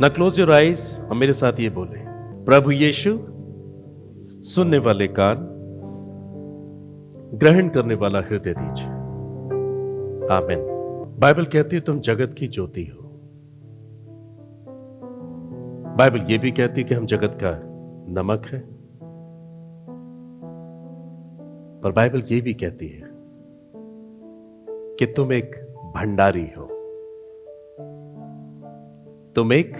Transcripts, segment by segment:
ना close your eyes और मेरे साथ ये बोले, प्रभु यीशु, सुनने वाले कान, ग्रहण करने वाला हृदय दीजिए। आमीन। बाइबल कहती है तुम जगत की ज्योति हो। बाइबल ये भी कहती है कि हम जगत का नमक है। पर बाइबल ये भी कहती है कि तुम एक भंडारी हो। तुम एक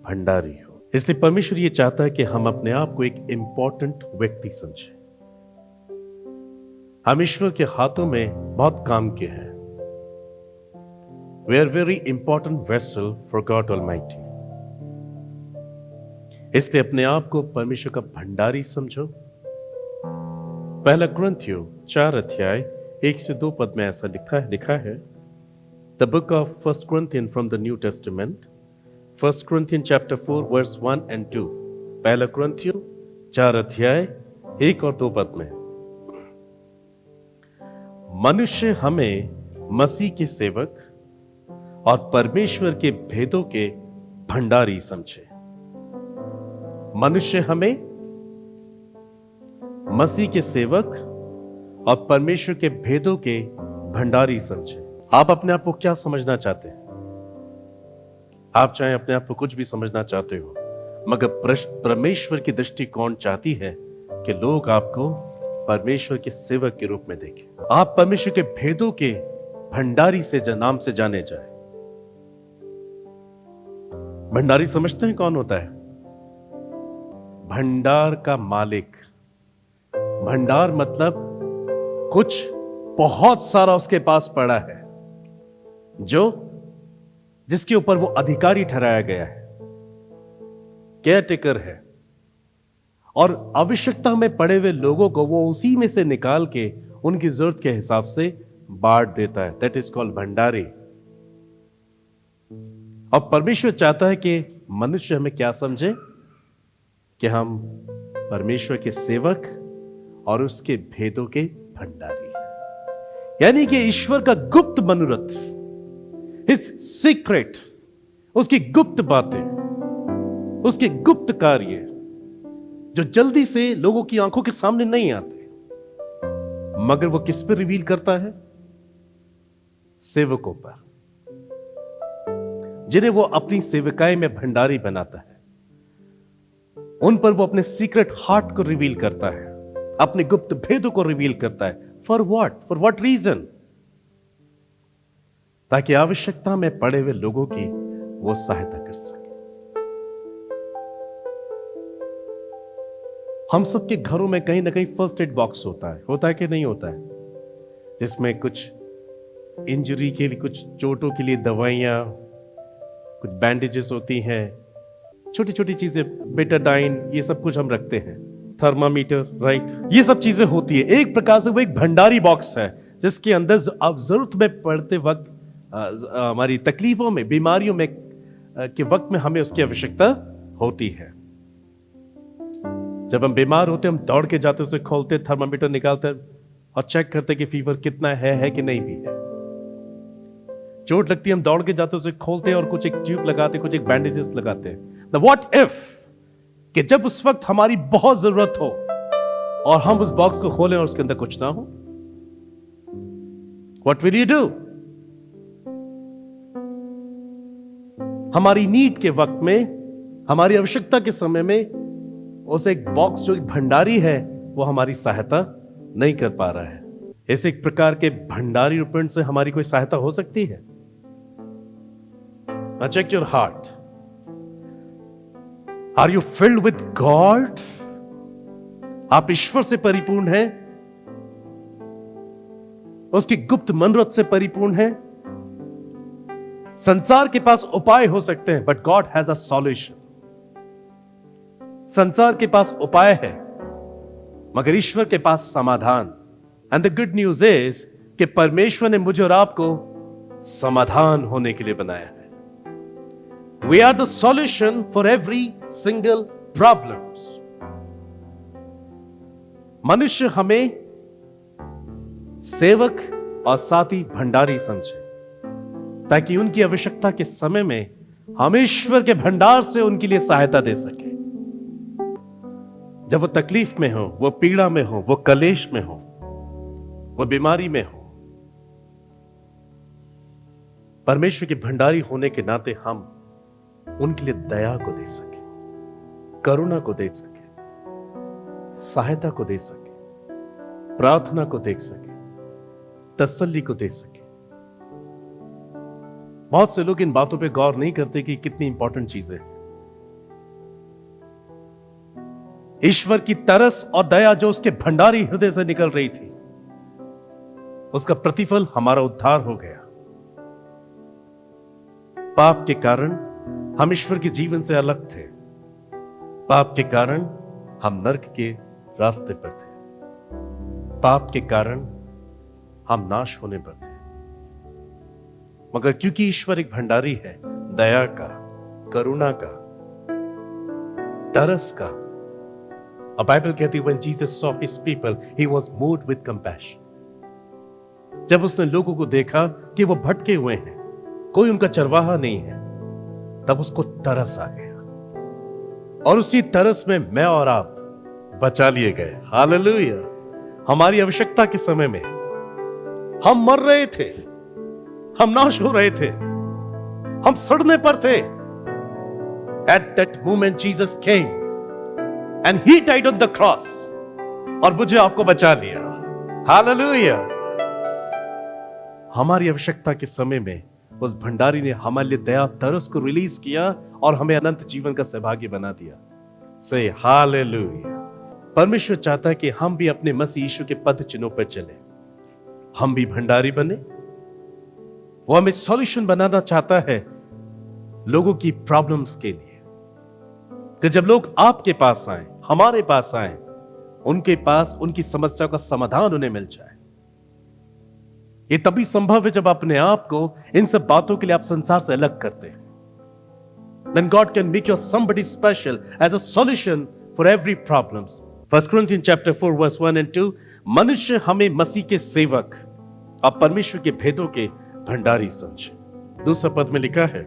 भंडारी हो। इसलिए परमेश्वर ये चाहता है कि हम अपने आप को एक इंपॉर्टेंट व्यक्ति समझें। हम ईश्वर के हाथों में बहुत काम के हैं। We are very important vessel for God almighty. इसलिए अपने आप को परमेश्वर का भंडारी समझो। पहला कुरिन्थियों 4 अध्याय 1 से 2 पद में ऐसा लिखा है, the book of first Corinthian from the New Testament, first Corinthian chapter 4 verse 1 and 2। पहला कुरिन्थियों 4 अध्याय 1 और 2 पद में, मनुष्य हमें मसीह के सेवक और परमेश्वर के भेदों के भंडारी समझे। मनुष्य हमें मसीह के सेवक और परमेश्वर के भेदों के भंडारी समझे। आप अपने आप को क्या समझना चाहते हैं? आप चाहे अपने आप को कुछ भी समझना चाहते हो, मगर परमेश्वर की दृष्टिकोण चाहती है कि लोग आपको परमेश्वर के सेवक के रूप में देखें। आप परमेश्वर के भेदों के भंडारी से नाम से जाने जाए। भंडारी समझते हैं कौन होता है? भंडार का मालिक। भंडार मतलब कुछ बहुत सारा उसके पास पड़ा है, जिसके ऊपर वो अधिकारी ठहराया गया है, केयरटेकर है, और आवश्यकता में पड़े हुए लोगों को वो उसी में से निकाल के उनकी जरूरत के हिसाब से बांट देता है। That is called Bhandari. और परमेश्वर चाहता है कि मनुष्य हमें क्या समझे? कि हम परमेश्वर के सेवक और उसके भेदों के भंडारी हैं। यानी कि ईश्वर का गुप्त मनोरथ, हिज सीक्रेट, उसकी गुप्त बातें, उसके गुप्त कार्य जो जल्दी से लोगों की आंखों के सामने नहीं आते, मगर वो किस पर रिवील करता है? सेवकों पर, जिन्हें वो अपनी सेवकाई में भंडारी बनाता है। उन पर वो अपने सीक्रेट हार्ट को रिवील करता है, अपने गुप्त भेदों को रिवील करता है। For what reason? ताकि आवश्यकता में पड़े हुए लोगों की वो सहायता कर सके। हम सबके घरों में कहीं ना कहीं फर्स्ट एड बॉक्स होता है कि नहीं होता है? जिसमें कुछ इंजरी के लिए, कुछ चोटों के लिए दवाइयां, कुछ बैंडेजेस होती हैं, छोटी छोटी चीजें, बेटाडाइन, ये सब कुछ हम रखते हैं, थर्मामीटर, राइट, ये सब चीजें होती है। एक प्रकार से वो एक भंडारी बॉक्स है जिसके अंदर आप जरूरत में पड़ते वक्त, हमारी तकलीफों में, बीमारियों में के वक्त में हमें उसकी आवश्यकता होती है। जब हम बीमार होते हम दौड़ के जाते, उसे खोलते, थर्मामीटर निकालते और चेक करते कि फीवर कितना है कि नहीं भी है। चोट लगती है हम दौड़ के जाते, उसे खोलते और कुछ एक ट्यूब लगाते, कुछ एक बैंडेजेस लगाते हैं। व्हाट इफ कि जब उस वक्त हमारी बहुत जरूरत हो और हम उस बॉक्स को खोलें और उसके अंदर कुछ ना हो? What will you do? हमारी नीड के वक्त में, हमारी आवश्यकता के समय में उस एक बॉक्स जो एक भंडारी है वो हमारी सहायता नहीं कर पा रहा है। ऐसे एक प्रकार के भंडारी रूपण से हमारी कोई सहायता हो सकती है? Now check your heart. Are you filled with God? आप ईश्वर से परिपूर्ण हैं? उसकी गुप्त मनोरथ से परिपूर्ण हैं? संसार के पास उपाय हो सकते हैं, but God has a solution. संसार के पास उपाय है, मगर ईश्वर के पास समाधान। And the good news is कि परमेश्वर ने मुझे और आपको समाधान होने के लिए बनाया है। We are the solution for every single problems. मनुष्य हमें सेवक और साथी भंडारी समझे, ताकि उनकी आवश्यकता के समय में हम ईश्वर के भंडार से उनके लिए सहायता दे सके। जब वो तकलीफ में हो, वो पीड़ा में हो, वो कलेश में हो, वो बीमारी में हो, परमेश्वर के भंडारी होने के नाते हम उनके लिए दया को दे सके, करुणा को दे सके, सहायता को दे सके, प्रार्थना को देख सके, तसल्ली को दे सके। बहुत से लोग इन बातों पे गौर नहीं करते कि कितनी इंपॉर्टेंट चीजें हैं। ईश्वर की तरस और दया जो उसके भंडारी हृदय से निकल रही थी, उसका प्रतिफल हमारा उद्धार हो गया। पाप के कारण हम ईश्वर के जीवन से अलग थे। पाप के कारण हम नरक के रास्ते पर थे। पाप के कारण हम नाश होने पर थे। मगर क्योंकि ईश्वर एक भंडारी है, दया का, करुणा का, तरस का, और बाइबल कहती है when Jesus saw his people, he was moved with compassion. जब उसने लोगों को देखा कि वो भटके हुए हैं, कोई उनका चरवाहा नहीं है, तब उसको तरस आ गया, और उसी तरस में मैं और आप बचा लिए गए। हालेलुया। हमारी आवश्यकता के समय में हम मर रहे थे, हम नाश हो रहे थे, हम सड़ने पर थे। At that moment Jesus came and he died on the cross, और मुझे आपको बचा लिया। हालेलुया। हमारी आवश्यकता के समय में उस भंडारी ने हमारे लिए दया तरस को रिलीज किया और हमें अनंत जीवन का सहभागी बना दिया। से हालेलुया। परमेश्वर चाहता है कि हम भी अपने मसीह यीशु के पद चिन्हों पर चले, हम भी भंडारी बने। वो हमें सॉल्यूशन बनाना चाहता है लोगों की प्रॉब्लम्स के लिए, कि जब लोग आपके पास आए, हमारे पास आए, उनके पास उनकी समस्या का समाधान उन्हें मिल जाए। ये तभी संभव है जब अपने आप को इन सब बातों के लिए आप संसार से अलग करते हैं। Then God can make you somebody special as a solution for every problem. 1 Corinthians chapter 4 verse 1 and 2, मनुष्य हमें मसीह के सेवक और परमेश्वर के भेदों के भंडारी समझे। दूसरा पद में लिखा है,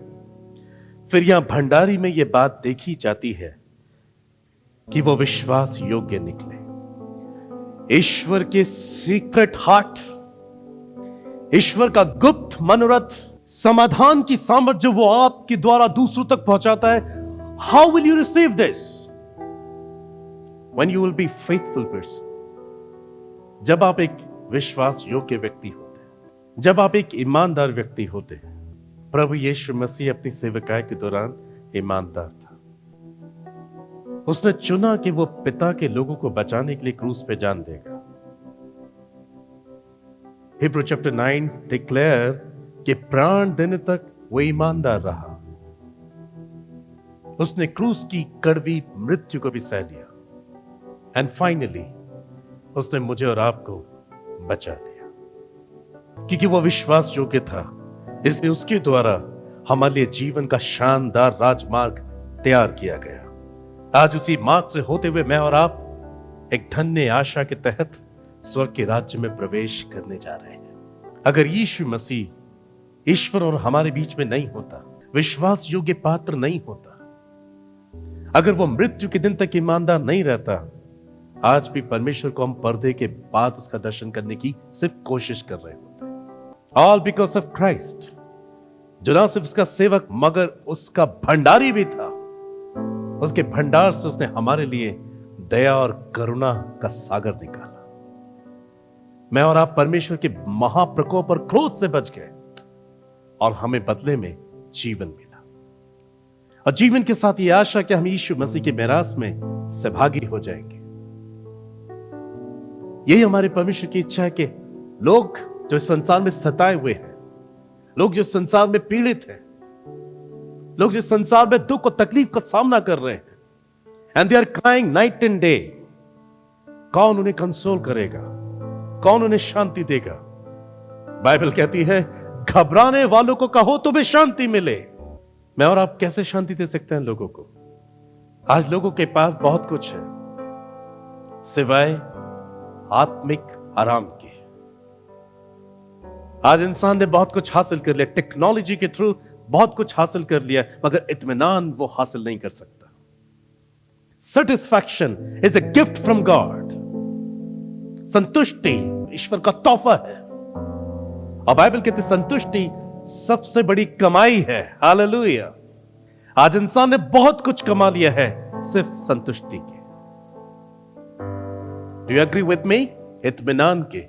फिर यहां भंडारी में यह बात देखी जाती है कि वो विश्वास योग्य निकले। ईश्वर के सीक्रेट हार्ट, ईश्वर का गुप्त मनोरथ, समाधान की सामर्थ जो वो आपके द्वारा दूसरों तक पहुंचाता है। How will you receive this? When you will be faithful person. जब आप एक विश्वास योग्य व्यक्ति होते हैं, जब आप एक ईमानदार व्यक्ति होते हैं। प्रभु यीशु मसीह अपनी सेवकाई के दौरान ईमानदार था। उसने चुना कि वो पिता के लोगों को बचाने के लिए क्रूस पे जान देगा। हिब्रू चैप्टर 9 डिक्लेयर कि प्राण देने तक वो ईमानदार रहा। उसने क्रूस की कड़वी मृत्यु को भी सह लिया, एंड फाइनली उसने मुझे और आपको बचा लिया। क्योंकि वो विश्वास योग्य था, इसलिए उसके द्वारा हमारे लिए जीवन का शानदार राजमार्ग तैयार किया गया। आज उसी मार्ग से होते हुए मैं और आप एक धन्य आशा के तहत स्वर्ग के राज्य में प्रवेश करने जा रहे हैं। अगर यीशु मसीह ईश्वर और हमारे बीच में नहीं होता, विश्वास योग्य पात्र नहीं होता, अगर वो मृत्यु के दिन तक ईमानदार नहीं रहता, आज भी परमेश्वर को हम पर्दे के बाद उसका दर्शन करने की सिर्फ कोशिश कर रहे होते। ऑल बिकॉज ऑफ क्राइस्ट, जो ना सिर्फ उसका सेवक मगर उसका भंडारी भी था। उसके भंडार से उसने हमारे लिए दया और करुणा का सागर निकाला। मैं और आप परमेश्वर के महाप्रकोप और क्रोध से बच गए और हमें बदले में जीवन मिला, और जीवन के साथ ये आशा कि हम यीशु मसीह के मिरास में सहभागी हो जाएंगे। यही हमारे परमेश्वर की इच्छा है कि लोग जो संसार में सताए हुए हैं, लोग जो संसार में पीड़ित हैं, लोग जो संसार में दुख और तकलीफ का सामना कर रहे हैं, and they are crying night and day, कौन उन्हें कंसोल करेगा? कौन उन्हें शांति देगा? बाइबल कहती है, घबराने वालों को कहो तो भी शांति मिले। मैं और आप कैसे शांति दे सकते हैं लोगों को? आज लोगों के पास बहुत कुछ है सिवाय आत्मिक आराम के। आज इंसान ने बहुत कुछ हासिल कर लिया, टेक्नोलॉजी के थ्रू बहुत कुछ हासिल कर लिया, मगर इत्मीनान वो हासिल नहीं कर सकता। Satisfaction is a gift from God. संतुष्टि ईश्वर का तोहफा है, और बाइबल कहती संतुष्टि सबसे बड़ी कमाई है। हालेलुया। आज इंसान ने बहुत कुछ कमा लिया है सिर्फ संतुष्टि के। Do you agree with me? इत्मीनान के,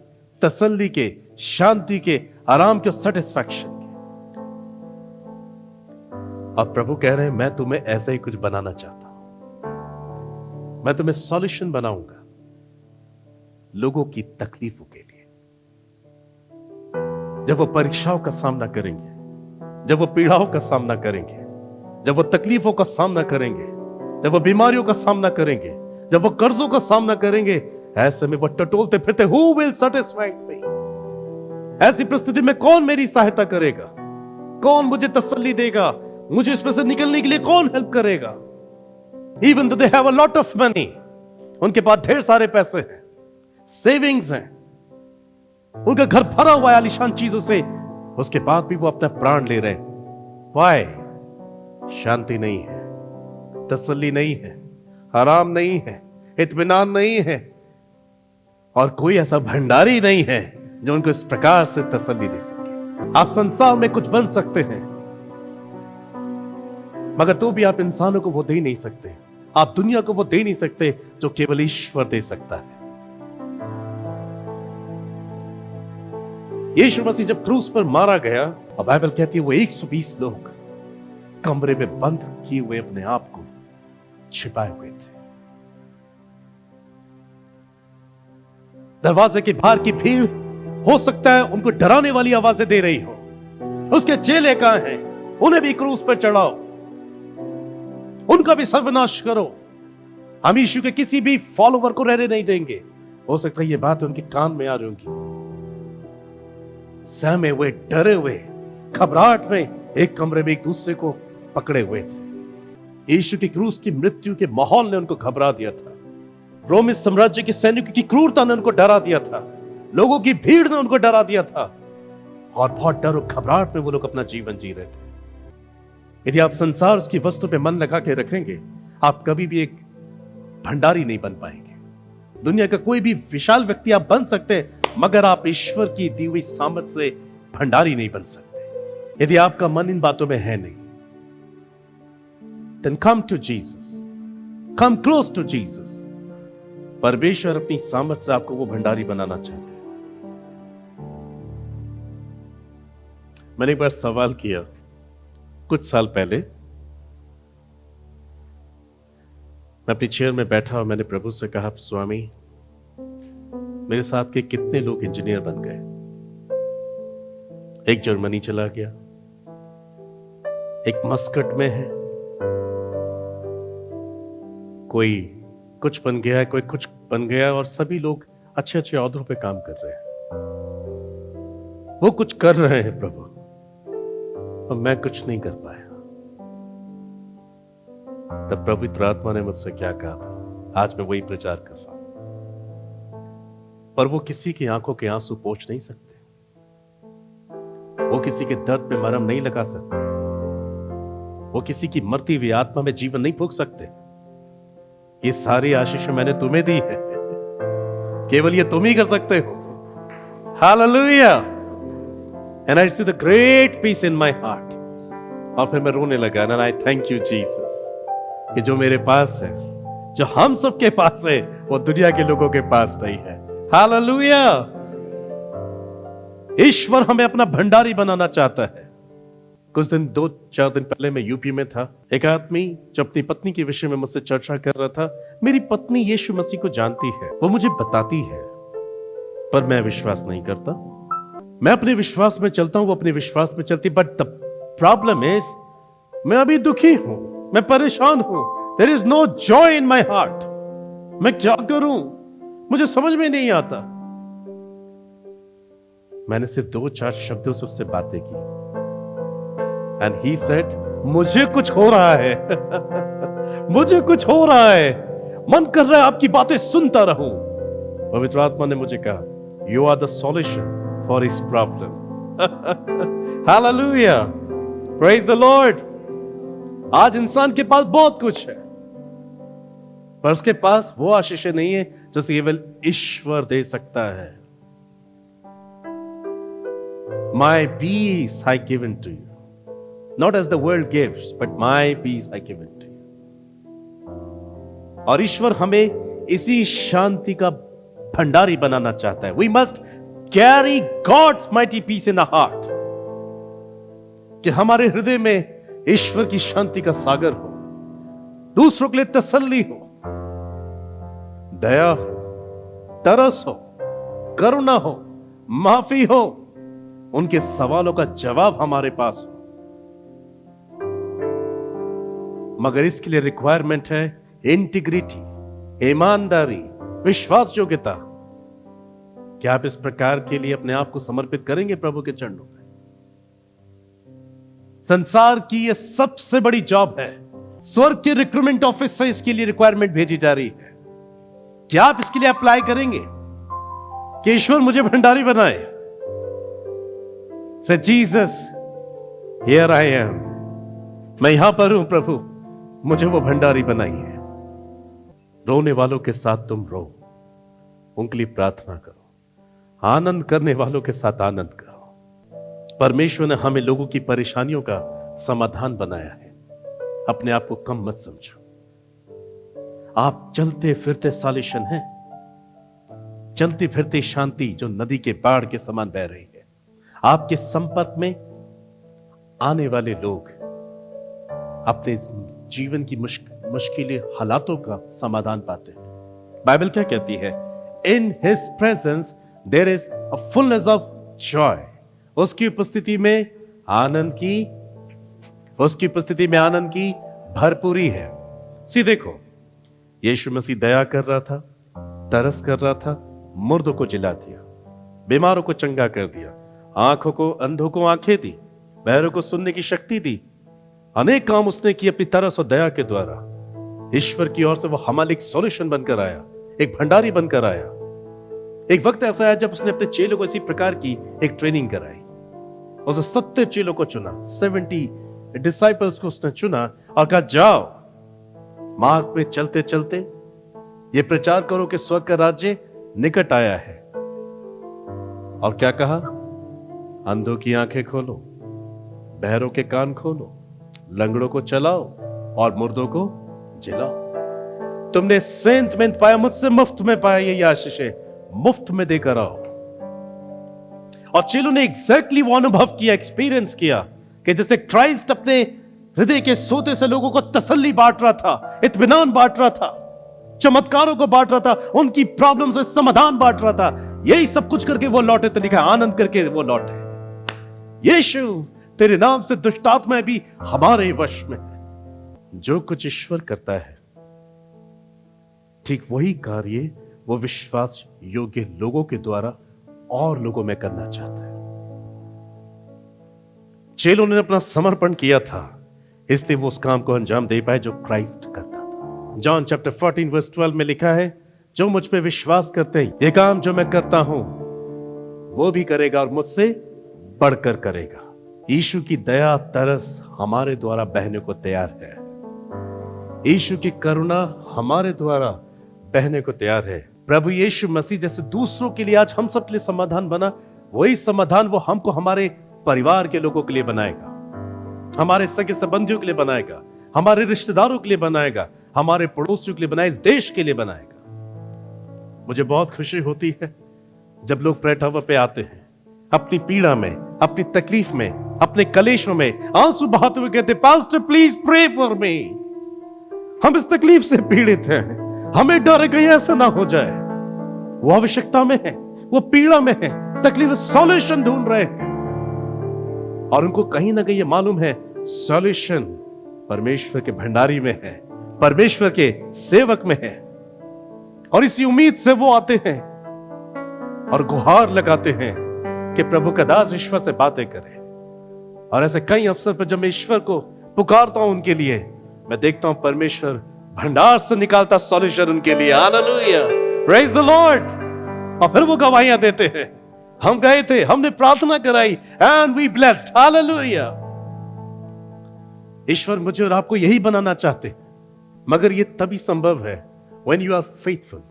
तसल्ली के, शांति के, आराम के, सेटिस्फैक्शन के। और प्रभु कह रहे हैं मैं तुम्हें ऐसा ही कुछ बनाना चाहता हूं। मैं तुम्हें सॉल्यूशन बनाऊंगा लोगों की तकलीफों के लिए। जब वो परीक्षाओं का सामना करेंगे, जब वो पीड़ाओं का सामना करेंगे, जब वो तकलीफों का सामना करेंगे, जब वो बीमारियों का सामना करेंगे, जब वो कर्जों का सामना करेंगे, ऐसे में वो टटोलते फिरते हु विल सैटिस्फाई मी। ऐसी परिस्थिति में कौन मेरी सहायता करेगा, कौन मुझे तसल्ली देगा, मुझे इसमें से निकलने के लिए कौन हेल्प करेगा। Even though they have a lot of money, उनके पास ढेर सारे पैसे हैं, सेविंग्स हैं, उनका घर भरा हुआ है आलीशान चीजों से, उसके बाद भी वो अपना प्राण ले रहे हैं। वाई? शांति नहीं है, तसल्ली नहीं है, आराम नहीं है, इत्मीनान नहीं है, और कोई ऐसा भंडारी नहीं है जो उनको इस प्रकार से तसल्ली दे सके। आप संसार में कुछ बन सकते हैं, मगर तो भी आप इंसानों को वो दे नहीं सकते, आप दुनिया को वो दे नहीं सकते जो केवल ईश्वर दे सकता है। यीशु मसीह जब क्रूस पर मारा गया, और बाइबल कहती है वो 120 लोग कमरे में बंद किए हुए अपने आप को छिपाए हुए थे। दरवाजे के बाहर की भीड़ हो सकता है उनको डराने वाली आवाजें दे रही हो, उसके चेले कहां हैं, उन्हें भी क्रूस पर चढ़ाओ, उनका भी सर्वनाश करो, हम यीशु के किसी भी फॉलोवर को रहने नहीं देंगे। हो सकता है ये बात उनके कान में आ रही होगी। सहमे हुए, डरे हुए, घबराहट में एक कमरे में एक दूसरे को पकड़े हुए थे। यीशु की क्रूस की मृत्यु के माहौल ने उनको घबरा दिया था, रोमी साम्राज्य के सैनिकों की क्रूरता ने उनको डरा दिया था, लोगों की भीड़ ने उनको डरा दिया था, और बहुत डर और घबराहट में वो लोग अपना जीवन जी रहे थे। यदि आप संसार की वस्तु पे मन लगा के रखेंगे, आप कभी भी एक भंडारी नहीं बन पाएंगे। दुनिया का कोई भी विशाल व्यक्ति आप बन सकते हैं, मगर आप ईश्वर की दी हुई सामर्थ से भंडारी नहीं बन सकते। यदि आपका मन इन बातों में है नहीं, then come to Jesus, come close to Jesus। परमेश्वर अपनी सामर्थ से आपको वो भंडारी बनाना चाहते हैं। मैंने एक बार सवाल किया कुछ साल पहले, मैं अपनी चेयर में बैठा और मैंने प्रभु से कहा, स्वामी मेरे साथ के कितने लोग इंजीनियर बन गए। एक जर्मनी चला गया, एक मस्कट में है, कोई कुछ बन गया है, कोई कुछ बन गया, और सभी लोग अच्छे अच्छे ओहदों पे काम कर रहे हैं। वो कुछ कर रहे हैं प्रभु, और मैं कुछ नहीं कर पाया। तब पवित्र आत्मा ने मुझसे क्या कहा था, आज मैं वही प्रचार कर रहा हूं। पर वो किसी की आंखों के आंसू पोंछ नहीं सकते, वो किसी के दर्द पे मरहम नहीं लगा सकते, वो किसी की मरती हुई आत्मा में जीवन नहीं फूंक सकते। ये सारी आशीष मैंने तुम्हें दी है, केवल ये तुम ही कर सकते हो। Hallelujah. And I see the great peace in my heart. और फिर मैं रोने लगा, and I thank you Jesus कि जो मेरे पास है, जो हम सबके पास है, वो दुनिया के लोगों के पास नहीं है। हालेलुया। ईश्वर हमें अपना भंडारी बनाना चाहता है। कुछ दिन 2-4 दिन पहले मैं यूपी में था। एक आदमी जो अपनी पत्नी के विषय में मुझसे चर्चा कर रहा था। मेरी पत्नी यीशु मसीह को जानती है, वो मुझे बताती है, पर मैं विश्वास नहीं करता। मैं अपने विश्वास में चलता हूं, वो अपने विश्वास में चलती। बट द प्रॉब्लम इज, मैं अभी दुखी हूं, मैं परेशान हूं। There is no joy in my heart. मैं क्या करूं, मुझे समझ में नहीं आता। मैंने सिर्फ 2-4 शब्दों से उससे बातें की, एंड ही सेड, मुझे कुछ हो रहा है मुझे कुछ हो रहा है, मन कर रहा है आपकी बातें सुनता रहूं। पवित्र आत्मा ने मुझे कहा, you are the solution for his problem. Hallelujah. Praise the Lord. आज इंसान के पास बहुत कुछ है, पर उसके पास वो आशीषें नहीं है जो केवल ईश्वर दे सकता है। My peace I given to you, not as the world gives, but my peace I given to you. और ईश्वर हमें इसी शांति का भंडारी बनाना चाहता है। We must carry God's mighty peace in our heart, कि हमारे हृदय में ईश्वर की शांति का सागर हो, दूसरों के लिए तसल्ली हो, दया हो, तरस हो, करुणा हो, माफी हो, उनके सवालों का जवाब हमारे पास हो। मगर इसके लिए रिक्वायरमेंट है इंटीग्रिटी, ईमानदारी, विश्वास योग्यता। क्या आप इस प्रकार के लिए अपने आप को समर्पित करेंगे प्रभु के चरणों में? संसार की यह सबसे बड़ी जॉब है। स्वर्ग के रिक्रूटमेंट ऑफिस से इसके लिए रिक्वायरमेंट भेजी जा रही है। क्या आप इसके लिए अप्लाई करेंगे कि ईश्वर मुझे भंडारी बनाए? से जीसस, हियर आई एम, मैं यहां पर हूं प्रभु, मुझे वो भंडारी बनाइए। रोने वालों के साथ तुम रो, उनके लिए प्रार्थना करो। आनंद करने वालों के साथ आनंद करो। परमेश्वर ने हमें लोगों की परेशानियों का समाधान बनाया है। अपने आप को कम मत समझो। आप चलते फिरते सॉल्यूशन हैं, चलती फिरती शांति जो नदी के बाढ़ के समान बह रही है। आपके संपर्क में आने वाले लोग अपने जीवन की मुश्किल हालातों का समाधान पाते हैं। बाइबल क्या कहती है? In his presence there is a fullness of joy. उसकी उपस्थिति में आनंद की भरपूरी है। सी देखो, यीशु मसीह दया कर रहा था, तरस कर रहा था, मुर्दों को जिला दिया, बीमारों को चंगा कर दिया, अंधों को आंखें दी, बहरों को सुनने की शक्ति दी। अनेक काम उसने किए अपनी तरस और दया के द्वारा। ईश्वर की ओर से वो हमारे एक सॉल्यूशन बनकर आया, एक भंडारी बनकर आया। एक वक्त ऐसा आया जब उसने अपने चेलों को इसी प्रकार की एक ट्रेनिंग कराई। उसने 70 चेलों को चुना, 70 डिसाइपल्स को उसने चुना और कहा, जाओ मार्ग पे चलते चलते ये प्रचार करो कि स्वर्ग का राज्य निकट आया है। और क्या कहा? अंधों की आंखें खोलो, बहरों के कान खोलो, लंगड़ों को चलाओ और मुर्दों को जिलाओ। तुमने सेंट में पाया, मुझसे मुफ्त में पाया, ये आशीष है, मुफ्त में देकर आओ। और चेलों ने एग्जैक्टली वो अनुभव किया, एक्सपीरियंस किया कि जैसे क्राइस्ट अपने हृदय के सोते से लोगों को तसल्ली बांट रहा था, इत्मीनान बांट रहा था, चमत्कारों को बांट रहा था, उनकी प्रॉब्लम से समाधान बांट रहा था। यही सब कुछ करके वो लौटे, तो लिखा आनंद करके वो लौटे। यीशु, तेरे नाम से दुष्टात्माएं भी हमारे वश में है। जो कुछ ईश्वर करता है, ठीक वही कार्य वो विश्वास योग्य लोगों के द्वारा और लोगों में करना चाहता है। चेलों ने अपना समर्पण किया था, इसलिए वो उस काम को अंजाम दे पाए जो क्राइस्ट करता था। जॉन चैप्टर 14 वर्स 12 में लिखा है, जो मुझ पे विश्वास करते हैं, ये काम जो मैं करता हूं वो भी करेगा और मुझसे बढ़कर करेगा। यीशु की दया तरस हमारे द्वारा बहने को तैयार है। यीशु की करुणा हमारे द्वारा बहने को तैयार है। प्रभु यीशु मसीह जैसे दूसरों के लिए आज हम सब के लिए समाधान बना, वही समाधान वो हमको हमारे परिवार के लोगों के लिए बनाएगा, हमारे सगे संबंधियों के लिए बनाएगा, हमारे रिश्तेदारों के लिए बनाएगा, हमारे पड़ोसियों के लिए बनाएगा, देश के लिए बनाएगा। मुझे बहुत खुशी होती है जब लोग प्रेयर टावर पे आते हैं, अपनी पीड़ा में, अपनी तकलीफ में, अपने कलेशों में आंसू बहाते हुए कहते, pastor please pray for me. हम इस तकलीफ से पीड़ित हैं, हमें डर है कहीं ऐसा ना हो जाए। वो आवश्यकता में है, वो पीड़ा में है, तकलीफ सॉल्यूशन ढूंढ रहे हैं, और उनको कहीं ना कहीं ये मालूम है सॉल्यूशन परमेश्वर के भंडारी में है, परमेश्वर के सेवक में है। और इसी उम्मीद से वो आते हैं और गुहार लगाते हैं कि प्रभु का दास ईश्वर से बातें करे। और ऐसे कई अवसर पर जब मैं ईश्वर को पुकारता हूं उनके लिए, मैं देखता हूं परमेश्वर भंडार से निकालता सॉल्यूशन उनके लिए। Hallelujah, praise the Lord. और फिर वो गवाहियां देते हैं, हम गए थे, हमने प्रार्थना कराई, एंड वी ब्लेस्ड। हालेलुया। ईश्वर मुझे और आपको यही बनाना चाहते, मगर ये तभी संभव है when you are faithful,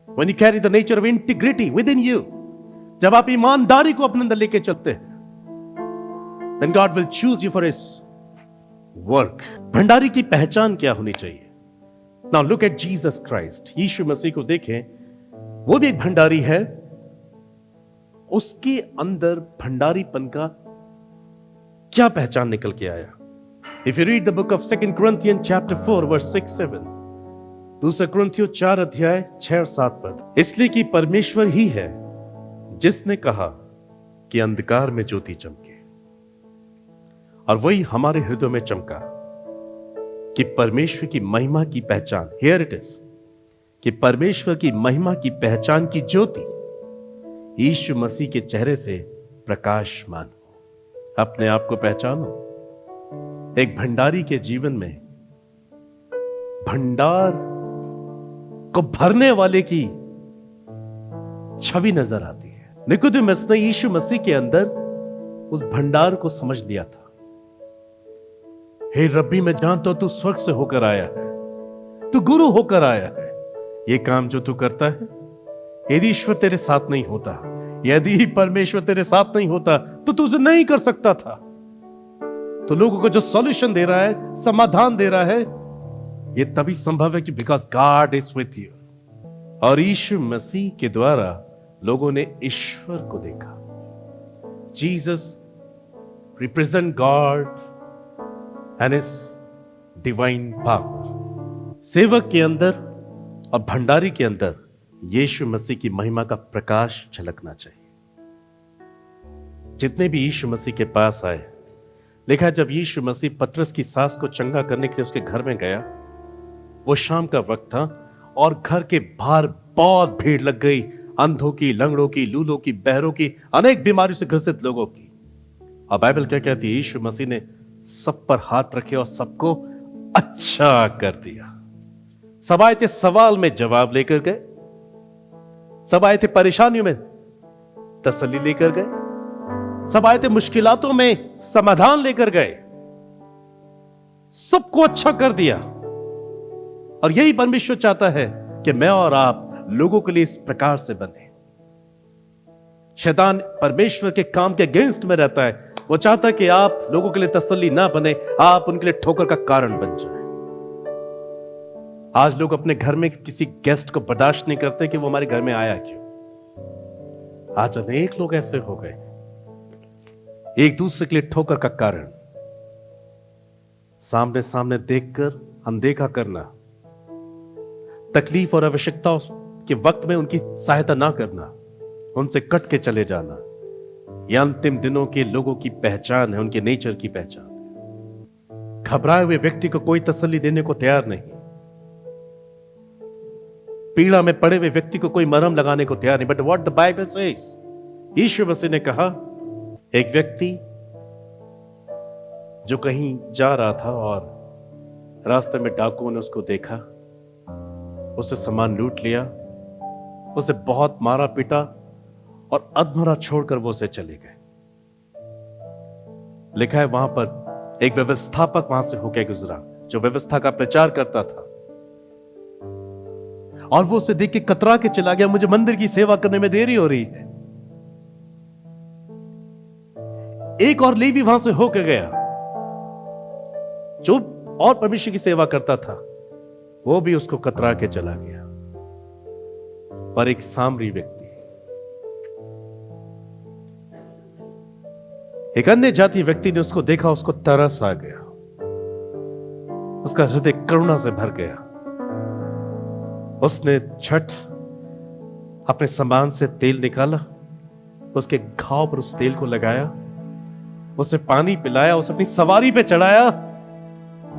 when you carry the nature of integrity within you, जब आप ईमानदारी को अपने अंदर लेके चलते हैं, then God will choose you for his work. Bhandari की पहचान क्या होनी चाहिए? Now look at Jesus Christ. यीशु मसीह को देखें, वो भी एक भंडारी है। उसके अंदर भंडारीपन का क्या पहचान निकल के आया? If you read the book of 2 Corinthians chapter 4 verse 6-7, दूसरा कुरिन्थियों 4 अध्याय 6 और 7 पद, इसलिए कि परमेश्वर ही है जिसने कहा कि अंधकार में ज्योति चमके, और वही हमारे हृदयों में चमका कि परमेश्वर की महिमा की पहचान, हियर इट इज, कि परमेश्वर की महिमा की पहचान की ज्योति यीशु मसीह के चेहरे से प्रकाशमान हो। अपने आप को पहचानो। एक भंडारी के जीवन में भंडार को भरने वाले की छवि नजर आती है। निकोदेमुस ने यीशु मसीह के अंदर उस भंडार को समझ लिया था। हे रब्बी, मैं जानता हूं तू स्वर्ग से होकर आया है, तू गुरु होकर आया है। ये काम जो तू करता है, यदि ईश्वर तेरे साथ नहीं होता, यदि परमेश्वर तेरे साथ नहीं होता, तो तू उसे नहीं कर सकता था। तो लोगों को जो सॉल्यूशन दे रहा है, समाधान दे रहा है, ये तभी संभव है कि because God is with you. और यीशु मसीह के द्वारा लोगों ने ईश्वर को देखा। Jesus represent God and his divine power. सेवक के अंदर और भंडारी के अंदर यीशु मसीह की महिमा का प्रकाश झलकना चाहिए। जितने भी यीशु मसीह के पास आए, लिखा है जब यीशु मसीह पतरस की सास को चंगा करने के लिए उसके घर में गया, वो शाम का वक्त था और घर के बाहर बहुत भीड़ लग गई, अंधों की, लंगड़ों की, लूलों की, बहरों की, अनेक बीमारियों से ग्रसित लोगों की। और बाइबल क्या कहती है? यीशु मसीह ने सब पर हाथ रखे और सबको अच्छा कर दिया। सब आए थे सवाल में जवाब लेकर गए, सब आए थे परेशानियों में तसल्ली लेकर गए, सब आए थे मुश्किलातों में समाधान लेकर गए, सबको अच्छा कर दिया। और यही परमेश्वर चाहता है कि मैं और आप लोगों के लिए इस प्रकार से बने। शैतान परमेश्वर के काम के अगेंस्ट में रहता है। वो चाहता है कि आप लोगों के लिए तसल्ली ना बने, आप उनके लिए ठोकर का कारण बन जाए। आज लोग अपने घर में किसी गेस्ट को बर्दाश्त नहीं करते कि वो हमारे घर में आया क्यों। आज अनेक लोग ऐसे हो गए, एक दूसरे के लिए ठोकर का कारण, सामने सामने देखकर अनदेखा करना, तकलीफ और आवश्यकता के वक्त में उनकी सहायता ना करना, उनसे कट के चले जाना। यह अंतिम दिनों के लोगों की पहचान है, उनके नेचर की पहचान है। घबराए हुए व्यक्ति को कोई तसल्ली देने को तैयार नहीं, पीड़ा में पड़े हुए व्यक्ति को कोई मरहम लगाने को तैयार नहीं। But what the Bible says, Yeshu Masih ने कहा, एक व्यक्ति जो कहीं जा रहा था और रास्ते में डाकुओं ने उसको देखा, उससे सामान लूट लिया, उसे बहुत मारा पीटा और अधमरा छोड़कर वो उसे चले गए। लिखा है वहां पर एक व्यवस्थापक वहां से होकर गुजरा जो व्यवस्था का प्रचार करता था, और वो उसे देख के कतरा के चला गया, मुझे मंदिर की सेवा करने में देरी हो रही है। एक और लेवी वहां से होकर गया जो और परमेश्वर की सेवा करता था, वो भी उसको कतरा के चला गया। पर एक सामरी व्यक्ति, एक अन्य जाति व्यक्ति ने उसको देखा, उसको तरस आ गया, उसका हृदय करुणा से भर गया। उसने झट अपने सामान से तेल निकाला, उसके घाव पर उस तेल को लगाया, उसे पानी पिलाया, उसे अपनी सवारी पे चढ़ाया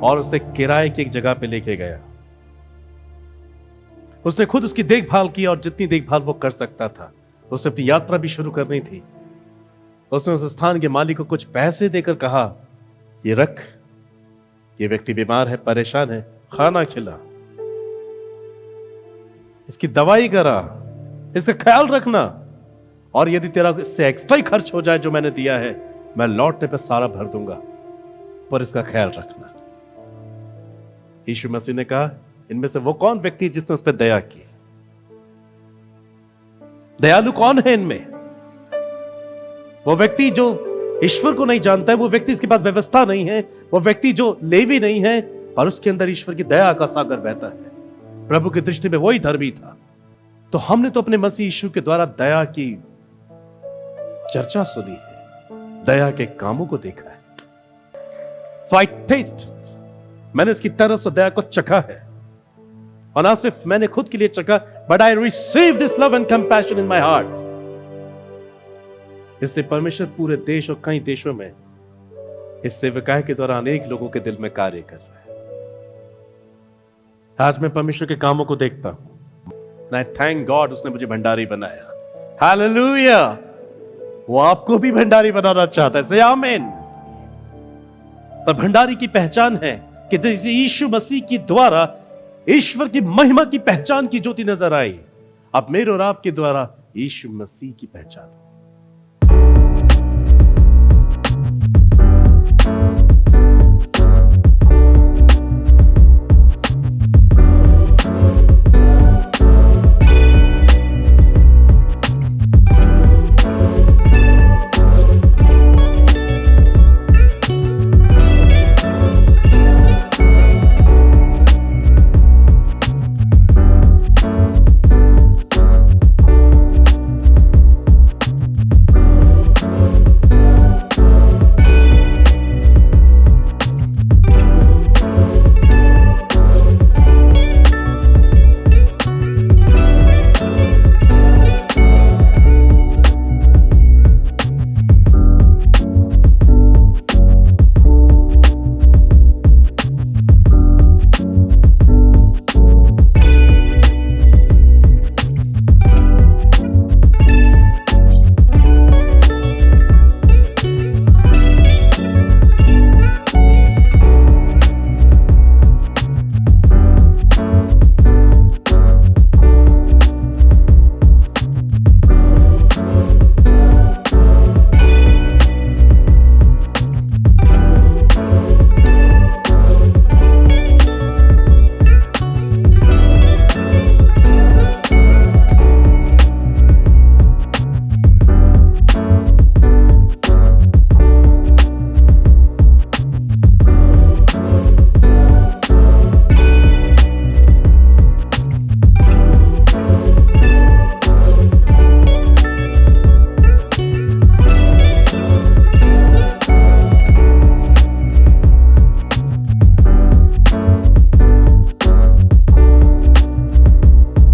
और उसे किराए की एक जगह पे लेके गया। उसने खुद उसकी देखभाल की और जितनी देखभाल वो कर सकता था। उसे अपनी यात्रा भी शुरू करनी थी। उसने उस स्थान के मालिक को कुछ पैसे देकर कहा, ये रख, ये व्यक्ति बीमार है, परेशान है, खाना खिला, इसकी दवाई करा, इसका ख्याल रखना, और यदि तेरा इससे एक्स्ट्रा ही खर्च हो जाए जो मैंने दिया है, मैं लौटने पर सारा भर दूंगा। पर इसका ख्याल रखना। यीशु मसीह ने कहा, इनमें से वो कौन व्यक्ति जिसने उस पर दया की? दयालु कौन है इनमें? वो व्यक्ति जो ईश्वर को नहीं जानता है, वो व्यक्ति जिसके पास व्यवस्था नहीं है, वो व्यक्ति जो लेवी नहीं है और उसके अंदर ईश्वर की दया का सागर बहता है। प्रभु की दृष्टि में वही धर्मी था। तो हमने तो अपने मसीह यीशु के द्वारा दया की चर्चा सुनी है, दया के कामों को देखा है। So I taste, मैंने उसकी तरस और दया को चखा है, और ना सिर्फ मैंने खुद के लिए चखा, but I receive this love and compassion in my heart. इसलिए परमेश्वर पूरे देश और कई देशों में इस सेवकाय के द्वारा अनेक लोगों के दिल में कार्य कर रहा है। आज मैं परमेश्वर के कामों को देखता हूं। आई थैंक गॉड उसने मुझे भंडारी बनाया। हालेलुया। वो आपको भी भंडारी बनाना चाहता है। से आमीन। पर भंडारी की पहचान है कि जैसे यीशु मसीह के द्वारा ईश्वर की महिमा की पहचान की ज्योति नजर आई, अब मेरे और आपके द्वारा यीशु मसीह की पहचान